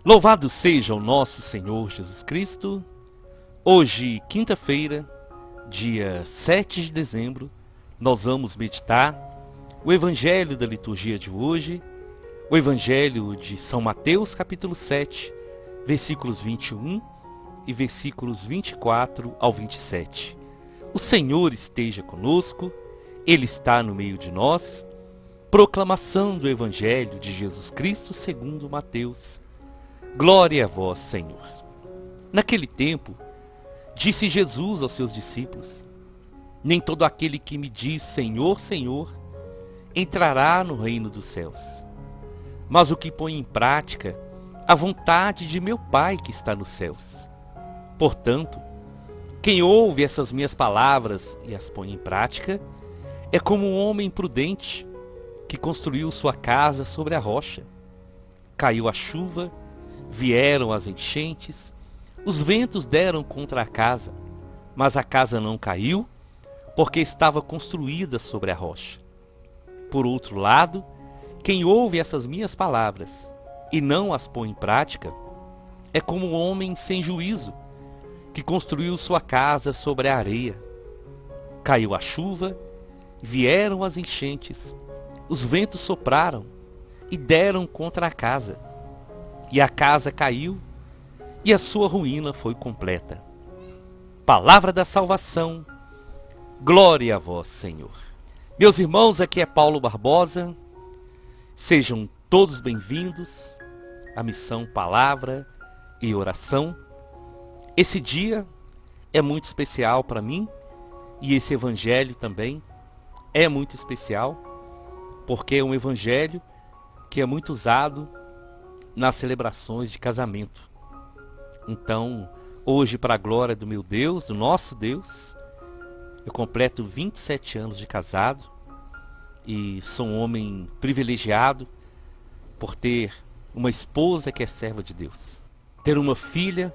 Louvado seja o nosso Senhor Jesus Cristo. Hoje, quinta-feira, dia 7 de dezembro, nós vamos meditar o Evangelho da liturgia de hoje, o Evangelho de São Mateus, capítulo 7, versículos 21 e versículos 24 ao 27. O Senhor esteja conosco, Ele está no meio de nós. Proclamação do Evangelho de Jesus Cristo segundo Mateus. Glória a vós, Senhor. Naquele tempo, disse Jesus aos seus discípulos: nem todo aquele que me diz Senhor, Senhor, entrará no reino dos céus, mas o que põe em prática a vontade de meu Pai que está nos céus. Portanto, quem ouve essas minhas palavras e as põe em prática, é como um homem prudente que construiu sua casa sobre a rocha. Caiu a chuva, vieram as enchentes, os ventos deram contra a casa, mas a casa não caiu, porque estava construída sobre a rocha. Por outro lado, quem ouve essas minhas palavras e não as põe em prática, é como um homem sem juízo, que construiu sua casa sobre a areia. Caiu a chuva, vieram as enchentes, os ventos sopraram e deram contra a casa, e a casa caiu, e a sua ruína foi completa. Palavra da salvação, glória a vós, Senhor. Meus irmãos, aqui é Paulo Barbosa, sejam todos bem-vindos à missão Palavra e Oração. Esse dia é muito especial para mim, e esse evangelho também é muito especial, porque é um evangelho que é muito usado nas celebrações de casamento. Então, hoje, para a glória do meu Deus, do nosso Deus, eu completo 27 anos de casado e sou um homem privilegiado por ter uma esposa que é serva de Deus, ter uma filha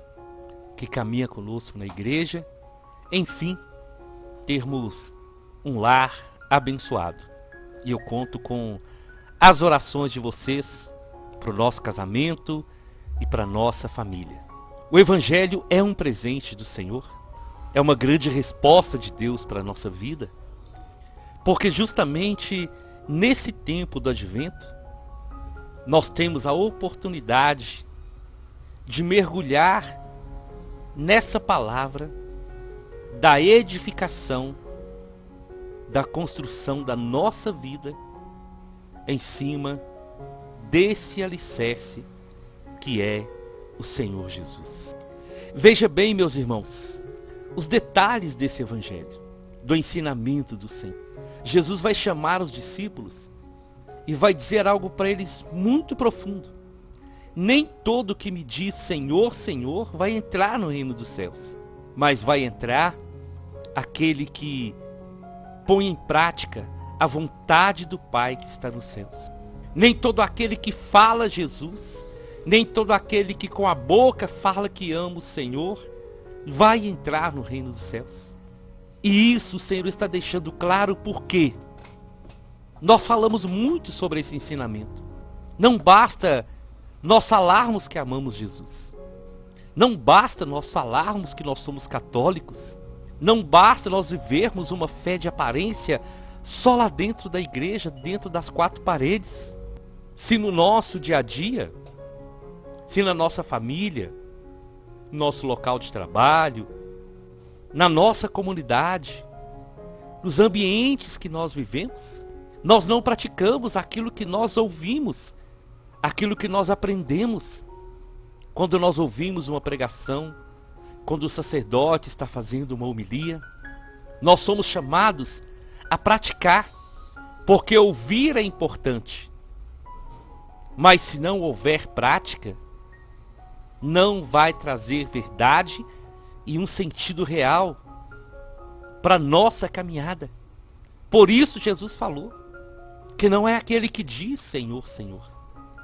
que caminha conosco na igreja, enfim, termos um lar abençoado. E eu conto com as orações de vocês para o nosso casamento e para a nossa família. O Evangelho é um presente do Senhor, é uma grande resposta de Deus para a nossa vida, porque justamente nesse tempo do Advento, nós temos a oportunidade de mergulhar nessa palavra da edificação, da construção da nossa vida em cima desse alicerce que é o Senhor Jesus. Veja bem, meus irmãos, os detalhes desse evangelho, do ensinamento do Senhor. Jesus vai chamar os discípulos e vai dizer algo para eles muito profundo. Nem todo que me diz Senhor, Senhor vai entrar no reino dos céus, mas vai entrar aquele que põe em prática a vontade do Pai que está nos céus. Nem todo aquele que fala Jesus, nem todo aquele que com a boca fala que ama o Senhor, vai entrar no reino dos céus. E isso o Senhor está deixando claro porque nós falamos muito sobre esse ensinamento. Não basta nós falarmos que amamos Jesus. Não basta nós falarmos que nós somos católicos. Não basta nós vivermos uma fé de aparência só lá dentro da igreja, dentro das quatro paredes. Se no nosso dia a dia, se na nossa família, no nosso local de trabalho, na nossa comunidade, nos ambientes que nós vivemos, nós não praticamos aquilo que nós ouvimos, aquilo que nós aprendemos. Quando nós ouvimos uma pregação, quando o sacerdote está fazendo uma homilia, nós somos chamados a praticar, porque ouvir é importante. Mas se não houver prática, não vai trazer verdade e um sentido real para a nossa caminhada. Por isso Jesus falou que não é aquele que diz Senhor, Senhor,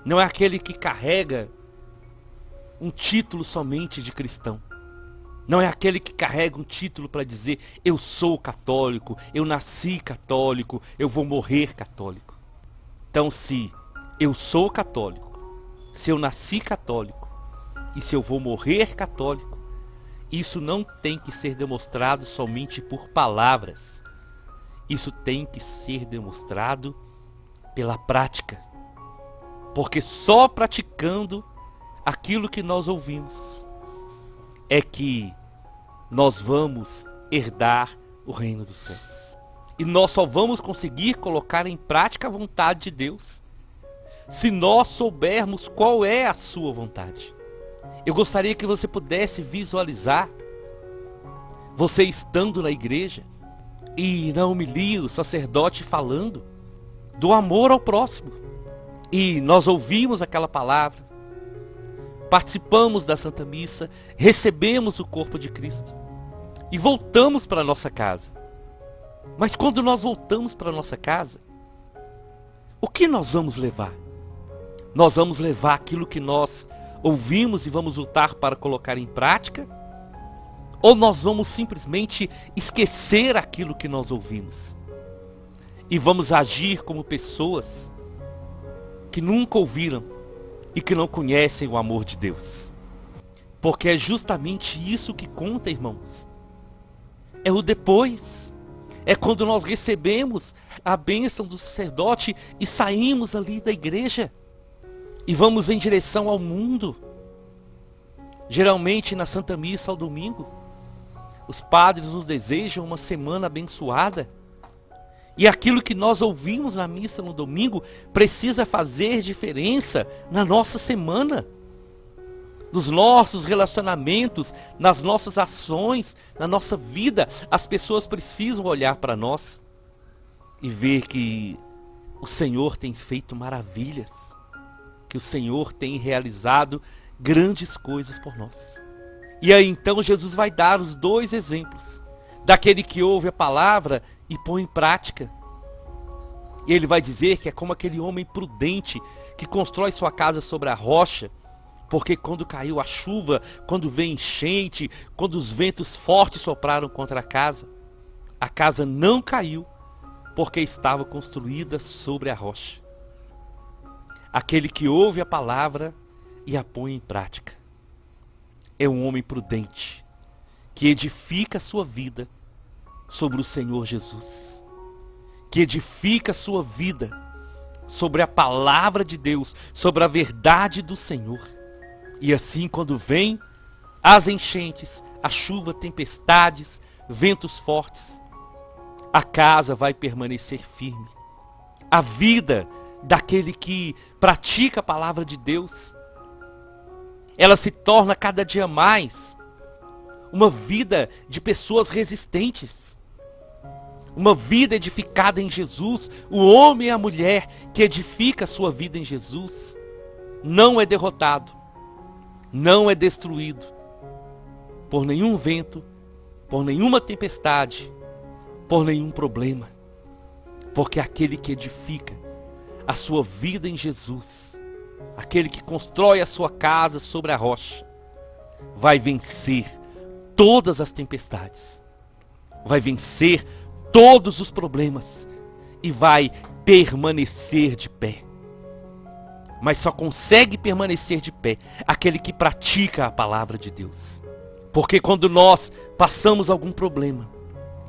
não é aquele que carrega um título somente de cristão, não é aquele que carrega um título para dizer eu sou católico, eu nasci católico, eu vou morrer católico. Então, se eu sou católico, se eu nasci católico, e se eu vou morrer católico, isso não tem que ser demonstrado somente por palavras. Isso tem que ser demonstrado pela prática. Porque só praticando aquilo que nós ouvimos é que nós vamos herdar o reino dos céus. E nós só vamos conseguir colocar em prática a vontade de Deus se nós soubermos qual é a sua vontade. Eu gostaria que você pudesse visualizar você estando na igreja e na homilia o sacerdote falando do amor ao próximo. E nós ouvimos aquela palavra, participamos da Santa Missa, recebemos o corpo de Cristo e voltamos para a nossa casa. Mas quando nós voltamos para a nossa casa, o que nós vamos levar? Nós vamos levar aquilo que nós ouvimos e vamos lutar para colocar em prática? Ou nós vamos simplesmente esquecer aquilo que nós ouvimos? E vamos agir como pessoas que nunca ouviram e que não conhecem o amor de Deus. Porque é justamente isso que conta, irmãos. É o depois. É quando nós recebemos a bênção do sacerdote e saímos ali da igreja e vamos em direção ao mundo. Geralmente na Santa Missa ao domingo, os padres nos desejam uma semana abençoada. E aquilo que nós ouvimos na missa no domingo precisa fazer diferença na nossa semana, nos nossos relacionamentos, nas nossas ações, na nossa vida. As pessoas precisam olhar para nós e ver que o Senhor tem feito maravilhas, que o Senhor tem realizado grandes coisas por nós. E aí então Jesus vai dar os dois exemplos, daquele que ouve a palavra e põe em prática. E ele vai dizer que é como aquele homem prudente que constrói sua casa sobre a rocha, porque quando caiu a chuva, quando veio enchente, quando os ventos fortes sopraram contra a casa não caiu, porque estava construída sobre a rocha. Aquele que ouve a palavra e a põe em prática é um homem prudente, que edifica a sua vida sobre o Senhor Jesus, que edifica a sua vida sobre a palavra de Deus, sobre a verdade do Senhor. E assim, quando vem as enchentes, a chuva, tempestades, ventos fortes, a casa vai permanecer firme. A vida daquele que pratica a palavra de Deus, ela se torna cada dia mais uma vida de pessoas resistentes. Uma vida edificada em Jesus. O homem e a mulher que edifica a sua vida em Jesus não é derrotado, não é destruído por nenhum vento, por nenhuma tempestade, por nenhum problema. Porque aquele que edifica a sua vida em Jesus, aquele que constrói a sua casa sobre a rocha, vai vencer todas as tempestades, vai vencer todos os problemas e vai permanecer de pé. Mas só consegue permanecer de pé aquele que pratica a palavra de Deus. Porque quando nós passamos algum problema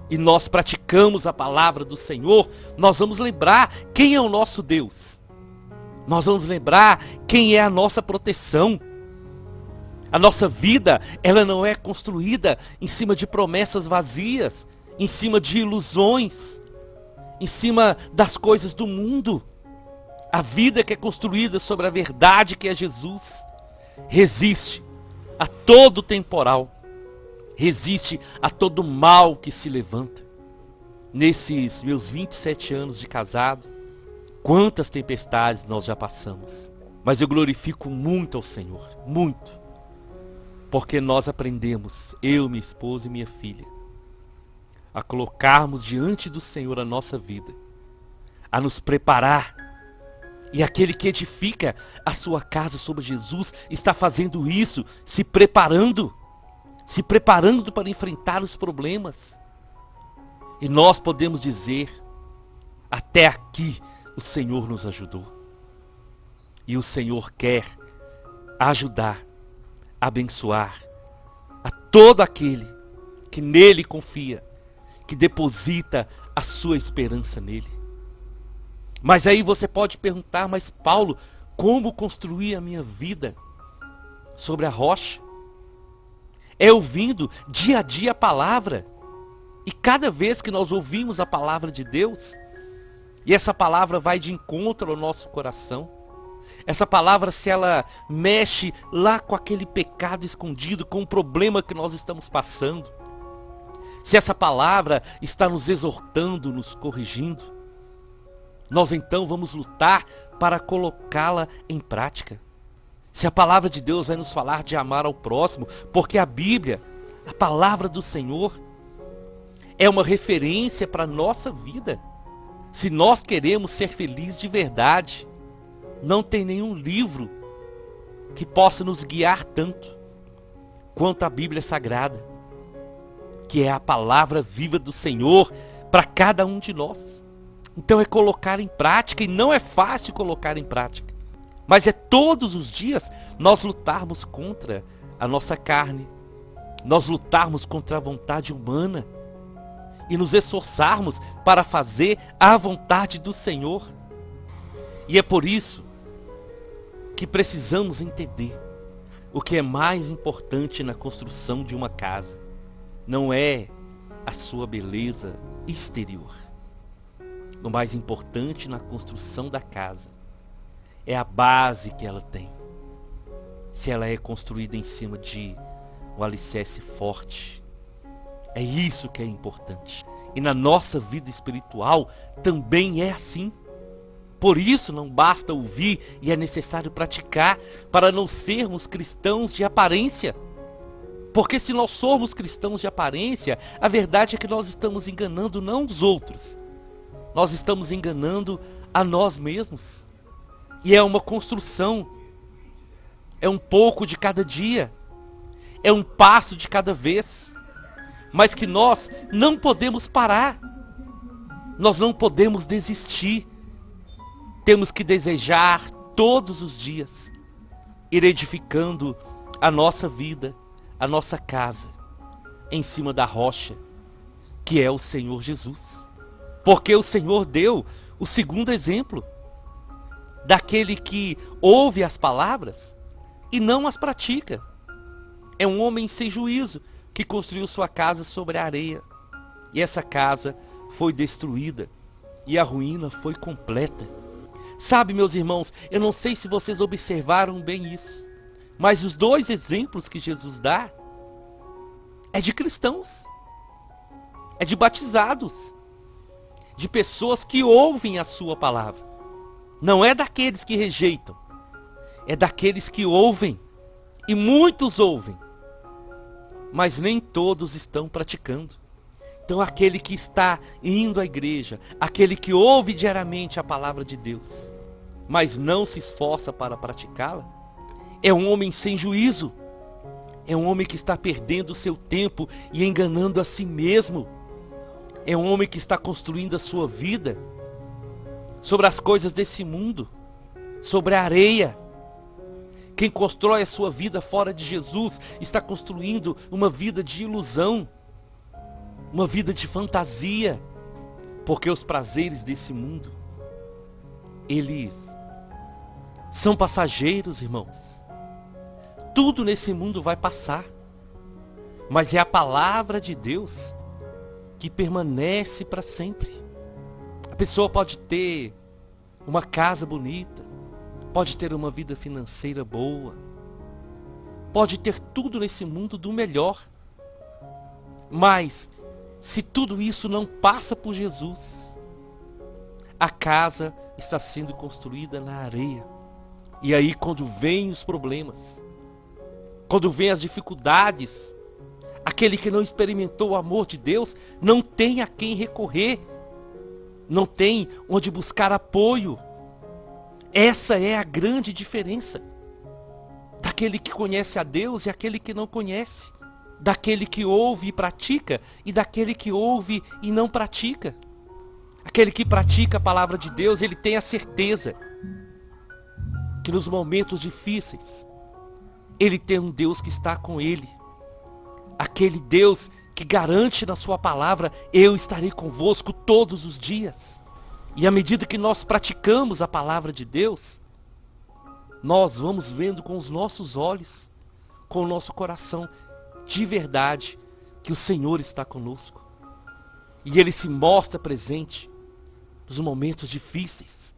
e nós praticamos a palavra do Senhor, nós vamos lembrar quem é o nosso Deus. Nós vamos lembrar quem é a nossa proteção. A nossa vida, ela não é construída em cima de promessas vazias, em cima de ilusões, em cima das coisas do mundo. A vida que é construída sobre a verdade que é Jesus resiste a todo temporal, resiste a todo mal que se levanta. Nesses meus 27 anos de casado, quantas tempestades nós já passamos. Mas eu glorifico muito ao Senhor, muito. Porque nós aprendemos, eu, minha esposa e minha filha, a colocarmos diante do Senhor a nossa vida, a nos preparar. E aquele que edifica a sua casa sobre Jesus está fazendo isso, se preparando para enfrentar os problemas. E nós podemos dizer, até aqui o Senhor nos ajudou. E o Senhor quer ajudar abençoar a todo aquele que nele confia, que deposita a sua esperança nele. Mas aí você pode perguntar, mas Paulo, como construir a minha vida sobre a rocha? É ouvindo dia a dia a palavra. E cada vez que nós ouvimos a palavra de Deus, e essa palavra vai de encontro ao nosso coração, essa palavra, se ela mexe lá com aquele pecado escondido, com o problema que nós estamos passando, se essa palavra está nos exortando, nos corrigindo, nós então vamos lutar para colocá-la em prática. Se a palavra de Deus vai nos falar de amar ao próximo, porque a Bíblia, a palavra do Senhor, é uma referência para a nossa vida. Se nós queremos ser felizes de verdade, não tem nenhum livro que possa nos guiar tanto quanto a Bíblia Sagrada, que é a palavra viva do Senhor para cada um de nós. Então é colocar em prática, e não é fácil colocar em prática, mas é todos os dias nós lutarmos contra a nossa carne, nós lutarmos contra a vontade humana e nos esforçarmos para fazer a vontade do Senhor. E é por isso que precisamos entender o que é mais importante na construção de uma casa. Não é a sua beleza exterior. O mais importante na construção da casa é a base que ela tem. Se ela é construída em cima de um alicerce forte. É isso que é importante. E na nossa vida espiritual também é assim. Por isso não basta ouvir e é necessário praticar para não sermos cristãos de aparência. Porque se nós somos cristãos de aparência, a verdade é que nós estamos enganando não os outros. Nós estamos enganando a nós mesmos. E é uma construção. É um pouco de cada dia. É um passo de cada vez. Mas que nós não podemos parar. Nós não podemos desistir. Temos que desejar todos os dias ir edificando a nossa vida, a nossa casa, em cima da rocha, que é o Senhor Jesus. Porque o Senhor deu o segundo exemplo daquele que ouve as palavras e não as pratica. É um homem sem juízo que construiu sua casa sobre a areia. E essa casa foi destruída e a ruína foi completa. Sabe, meus irmãos, eu não sei se vocês observaram bem isso, mas os dois exemplos que Jesus dá é de cristãos, é de batizados, de pessoas que ouvem a sua palavra. Não é daqueles que rejeitam, é daqueles que ouvem, e muitos ouvem, mas nem todos estão praticando. Então aquele que está indo à igreja, aquele que ouve diariamente a palavra de Deus, mas não se esforça para praticá-la, é um homem sem juízo. É um homem que está perdendo o seu tempo e enganando a si mesmo. É um homem que está construindo a sua vida sobre as coisas desse mundo, sobre a areia. Quem constrói a sua vida fora de Jesus está construindo uma vida de ilusão, uma vida de fantasia, porque os prazeres desse mundo, eles são passageiros, irmãos. Tudo nesse mundo vai passar, mas é a palavra de Deus que permanece para sempre. A pessoa pode ter uma casa bonita, pode ter uma vida financeira boa, pode ter tudo nesse mundo do melhor, mas se tudo isso não passa por Jesus, a casa está sendo construída na areia. E aí quando vêm os problemas, quando vêm as dificuldades, aquele que não experimentou o amor de Deus não tem a quem recorrer, não tem onde buscar apoio. Essa é a grande diferença daquele que conhece a Deus e aquele que não conhece, daquele que ouve e pratica e daquele que ouve e não pratica. Aquele que pratica a palavra de Deus, ele tem a certeza que nos momentos difíceis, Ele tem um Deus que está com ele. Aquele Deus que garante na sua palavra: eu estarei convosco todos os dias. E à medida que nós praticamos a palavra de Deus, nós vamos vendo com os nossos olhos, com o nosso coração, de verdade, que o Senhor está conosco. E Ele se mostra presente nos momentos difíceis.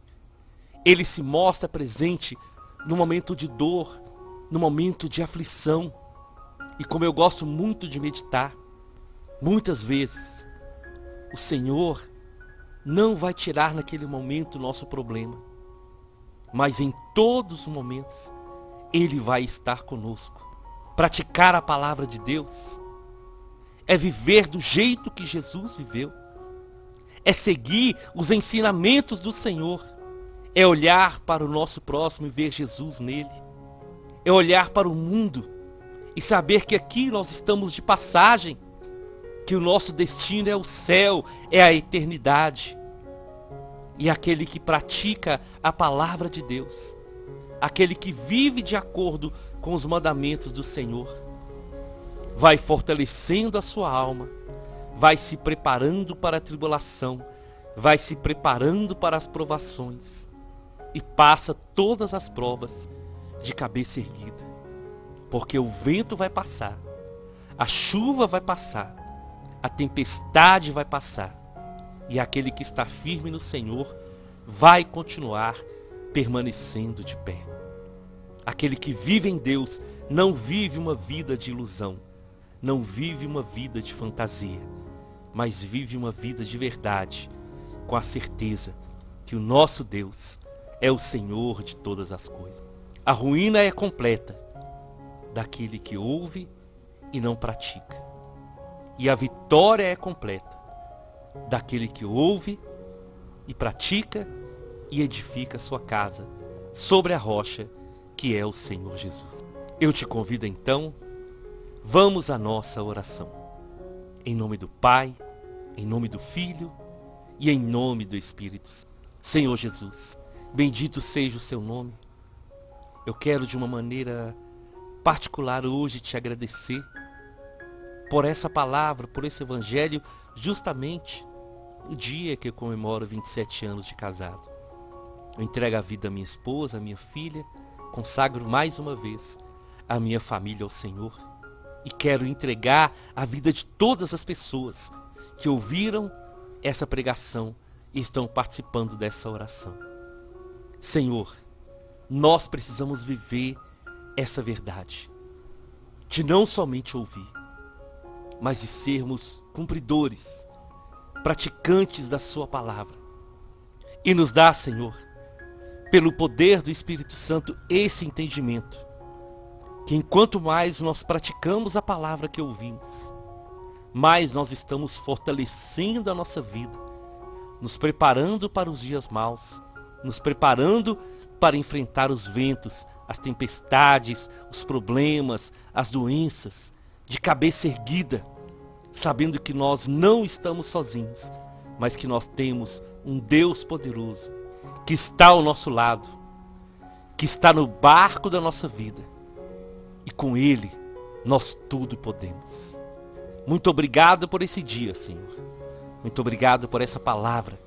Ele se mostra presente no momento de dor, no momento de aflição. E como eu gosto muito de meditar, muitas vezes o Senhor não vai tirar naquele momento o nosso problema, mas em todos os momentos Ele vai estar conosco. Praticar a palavra de Deus é viver do jeito que Jesus viveu, é seguir os ensinamentos do Senhor, é olhar para o nosso próximo e ver Jesus nele, é olhar para o mundo e saber que aqui nós estamos de passagem, que o nosso destino é o céu, é a eternidade. E aquele que pratica a palavra de Deus, aquele que vive de acordo com os mandamentos do Senhor, vai fortalecendo a sua alma, vai se preparando para a tribulação, vai se preparando para as provações e passa todas as provas de cabeça erguida. Porque o vento vai passar, a chuva vai passar, a tempestade vai passar, e aquele que está firme no Senhor vai continuar permanecendo de pé. Aquele que vive em Deus não vive uma vida de ilusão, não vive uma vida de fantasia, mas vive uma vida de verdade, com a certeza que o nosso Deus é o Senhor de todas as coisas. A ruína é completa daquele que ouve e não pratica. E a vitória é completa daquele que ouve e pratica e edifica a sua casa sobre a rocha que é o Senhor Jesus. Eu te convido então, vamos à nossa oração. Em nome do Pai, em nome do Filho e em nome do Espírito Santo. Senhor Jesus, bendito seja o seu nome. Eu quero de uma maneira particular hoje te agradecer por essa palavra, por esse evangelho, justamente no dia que eu comemoro 27 anos de casado. Eu entrego a vida à minha esposa, à minha filha, consagro mais uma vez a minha família ao Senhor e quero entregar a vida de todas as pessoas que ouviram essa pregação e estão participando dessa oração. Senhor, nós precisamos viver essa verdade, de não somente ouvir, mas de sermos cumpridores, praticantes da sua palavra. E nos dá, Senhor, pelo poder do Espírito Santo, esse entendimento, que enquanto mais nós praticamos a palavra que ouvimos, mais nós estamos fortalecendo a nossa vida, nos preparando para os dias maus, nos preparando para enfrentar os ventos, as tempestades, os problemas, as doenças, de cabeça erguida, sabendo que nós não estamos sozinhos, mas que nós temos um Deus poderoso, que está ao nosso lado, que está no barco da nossa vida, e com Ele nós tudo podemos. Muito obrigado por esse dia, Senhor. Muito obrigado por essa palavra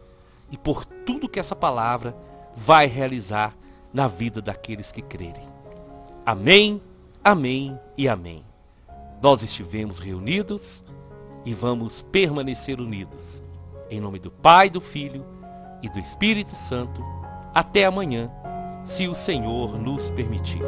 e por tudo que essa palavra vai realizar na vida daqueles que crerem. Amém, amém e amém. Nós estivemos reunidos e vamos permanecer unidos. Em nome do Pai, do Filho e do Espírito Santo. Até amanhã, se o Senhor nos permitir.